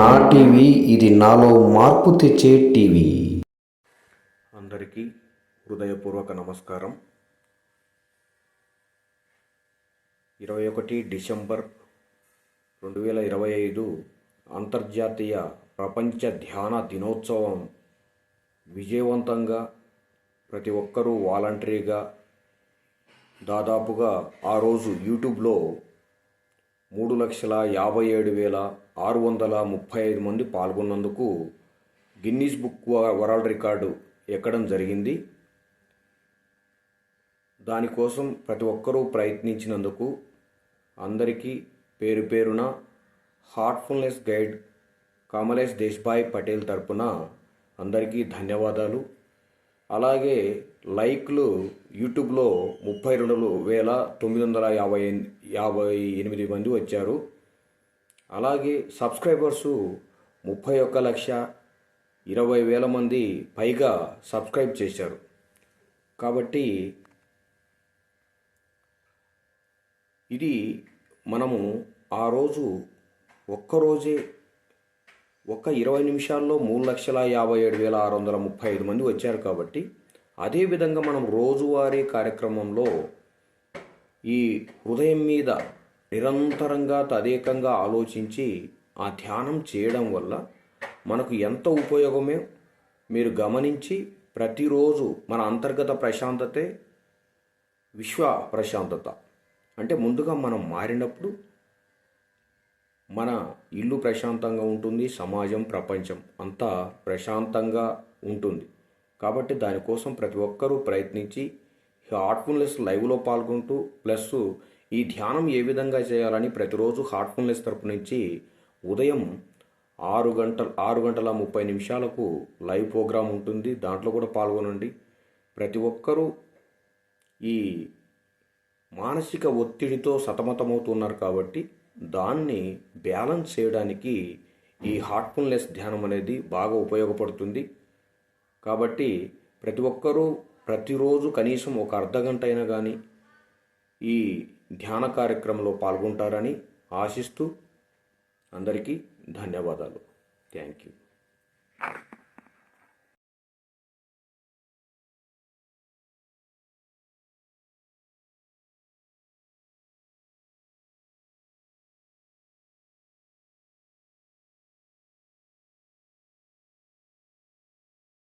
నా టీవీ ఇది నాలో మార్పు తెచ్చే టీవీ. అందరికీ హృదయపూర్వక నమస్కారం. 21 డిసెంబర్ 2025 అంతర్జాతీయ ప్రపంచ ధ్యాన దినోత్సవం విజయవంతంగా ప్రతి ఒక్కరూ వాలంటరీగా దాదాపుగా ఆ రోజు యూట్యూబ్లో 3,57,635 మంది పాల్గొన్నందుకు గిన్నీస్ బుక్ వరల్డ్ రికార్డు ఎక్కడం జరిగింది. దానికోసం ప్రతి ఒక్కరూ ప్రయత్నించినందుకు అందరికీ పేరు పేరున హార్ట్ఫుల్నెస్ గైడ్ కమలేష్ దేశ్భాయ్ పటేల్ తరపున అందరికీ ధన్యవాదాలు. అలాగే లైక్లు యూట్యూబ్లో 32,958 మంది వచ్చారు. అలాగే సబ్స్క్రైబర్సు 31,20,000 మంది పైగా సబ్స్క్రైబ్ చేశారు. కాబట్టి ఇది మనము ఆ రోజు ఒక్కరోజే 20 నిమిషాల్లో 3,57,635 మంది వచ్చారు. కాబట్టి అదేవిధంగా మనం రోజువారీ కార్యక్రమంలో ఈ హృదయం మీద నిరంతరంగా తదేకంగా ఆలోచించి ఆ ధ్యానం చేయడం వల్ల మనకు ఎంత ఉపయోగమే మీరు గమనించి ప్రతిరోజు మన అంతర్గత ప్రశాంతతే విశ్వ ప్రశాంతత. అంటే ముందుగా మనం మారినప్పుడు మన ఇల్లు ప్రశాంతంగా ఉంటుంది, సమాజం ప్రపంచం అంతా ప్రశాంతంగా ఉంటుంది. కాబట్టి దానికోసం ప్రతి ఒక్కరూ ప్రయత్నించి హార్ట్ఫుల్నెస్ లైవ్లో పాల్గొంటూ ప్లస్ ఈ ధ్యానం ఏ విధంగా చేయాలని ప్రతిరోజు హార్ట్ఫుల్నెస్ తరపు నుంచి ఉదయం 6:30 లైవ్ ప్రోగ్రాం ఉంటుంది. దాంట్లో కూడా పాల్గొనండి. ప్రతి ఒక్కరూ ఈ మానసిక ఒత్తిడితో సతమతమవుతున్నారు కాబట్టి దాన్ని బ్యాలెన్స్ చేయడానికి ఈ హార్ట్ఫుల్నెస్ ధ్యానం అనేది బాగా ఉపయోగపడుతుంది. కాబట్టి ప్రతి ఒక్కరూ ప్రతిరోజు కనీసం ఒక అర్ధగంట అయినా కానీ ఈ ధ్యాన కార్యక్రమంలో పాల్గొంటారని ఆశిస్తూ అందరికీ ధన్యవాదాలు. Thank you.